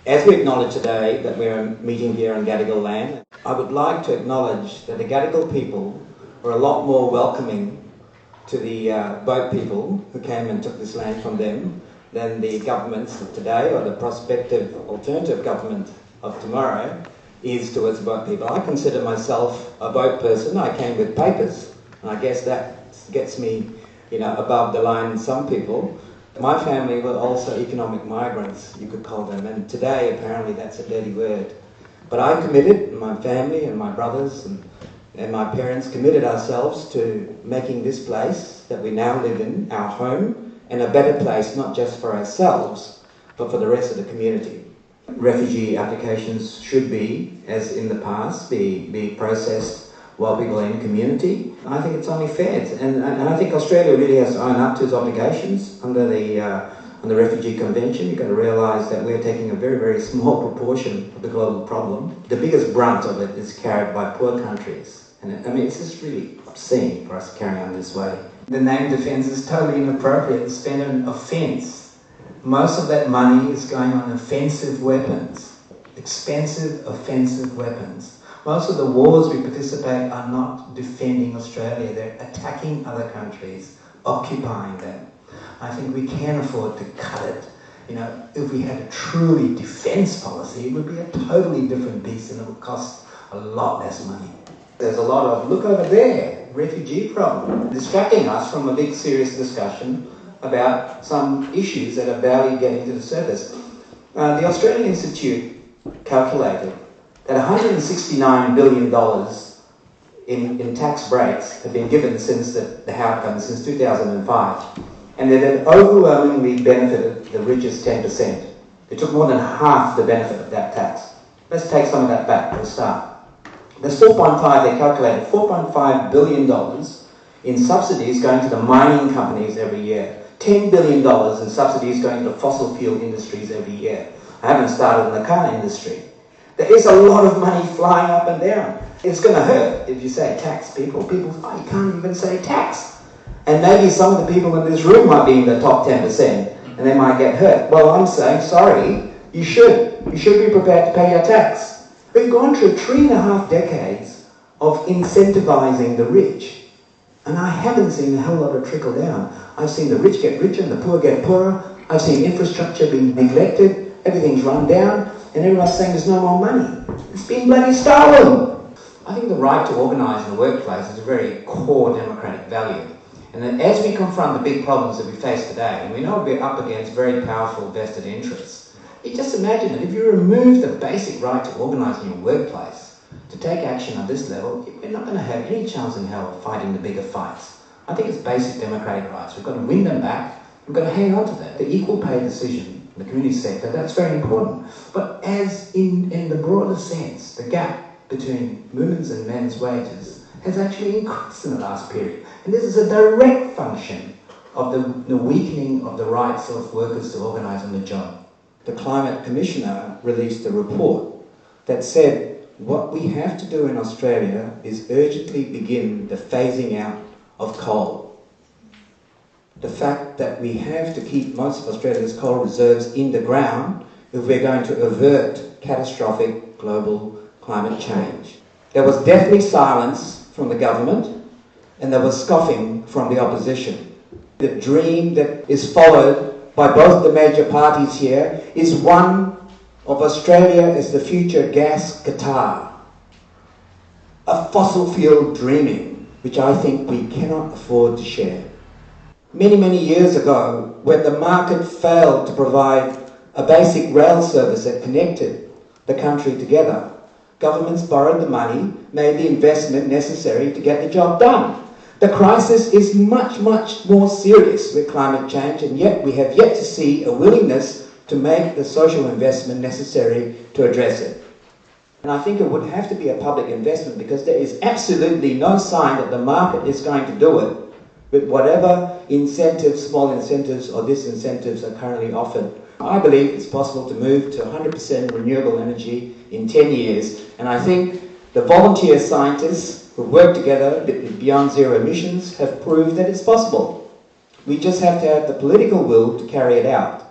As we acknowledge today that we're meeting here on Gadigal land, I would like to acknowledge that the Gadigal people were a lot more welcoming to the boat people who came and took this land from them than the governments of today or the prospective alternative government of tomorrow is towards boat people. I consider myself a boat person. I came with papers, and I guess that gets me, above the line in some people. My family were also economic migrants, you could call them, and today apparently that's a dirty word. But I committed, and my family and my brothers and my parents committed ourselves to making this place that we now live in, our home, and a better place not just for ourselves, but for the rest of the community. Refugee applications should be, as in the past, be processed while people are in community. I think it's only fair, and I think Australia really has to own up to its obligations under the Refugee Convention. You've got to realise that we're taking a very, very small proportion of the global problem. The biggest brunt of it is carried by poor countries. And it's just really obscene for us to carry on this way. The name defence is totally inappropriate. It's spent on offence. Most of that money is going on offensive weapons, expensive offensive weapons. Most of the wars we participate are not defending Australia, they're attacking other countries, occupying them. I think we can afford to cut it. If we had a truly defence policy, it would be a totally different beast and it would cost a lot less money. There's a lot of, look over there, refugee problem, distracting us from a big serious discussion about some issues that are barely getting to the surface. The Australian Institute calculated that $169 billion in tax breaks have been given since the Howard government, since 2005. And they have overwhelmingly benefited the richest 10%. They took more than half the benefit of that tax. Let's take some of that back for a start. There's they calculated $4.5 billion in subsidies going to the mining companies every year. $10 billion in subsidies going to the fossil fuel industries every year. I haven't started in the car industry. There is a lot of money flying up and down. It's going to hurt if you say tax. People, oh, you can't even say tax. And maybe some of the people in this room might be in the top 10% and they might get hurt. Well, I'm saying, sorry, you should. You should be prepared to pay your tax. We've gone through 3.5 decades of incentivizing the rich. And I haven't seen a hell lot of trickle down. I've seen the rich get richer and the poor get poorer. I've seen infrastructure being neglected. Everything's run down. And everyone's saying there's no more money. It's been bloody stolen. I think the right to organise in the workplace is a very core democratic value. And that as we confront the big problems that we face today, and we know we're up against very powerful vested interests, you just imagine that if you remove the basic right to organise in your workplace, to take action on this level, we're not going to have any chance in hell of fighting the bigger fights. I think it's basic democratic rights. We've got to win them back. We've got to hang on to that. The equal pay decision in the community sector, that's very important. But as in the broader sense, the gap between women's and men's wages has actually increased in the last period. And this is a direct function of the weakening of the rights of workers to organise on the job. The Climate Commissioner released a report that said what we have to do in Australia is urgently begin the phasing out of coal. The fact that we have to keep most of Australia's coal reserves in the ground if we're going to avert catastrophic global climate change. There was deathly silence from the government and there was scoffing from the opposition. The dream that is followed by both the major parties here is one of Australia as the future gas Qatar. A fossil fuel dreaming, which I think we cannot afford to share. Many, many years ago, when the market failed to provide a basic rail service that connected the country together, governments borrowed the money, made the investment necessary to get the job done. The crisis is much, much more serious with climate change, and yet we have yet to see a willingness to make the social investment necessary to address it. And I think it would have to be a public investment because there is absolutely no sign that the market is going to do it with whatever incentives, small incentives or disincentives are currently offered. I believe it's possible to move to 100% renewable energy in 10 years, and I think the volunteer scientists who work together beyond zero emissions have proved that it's possible. We just have to have the political will to carry it out.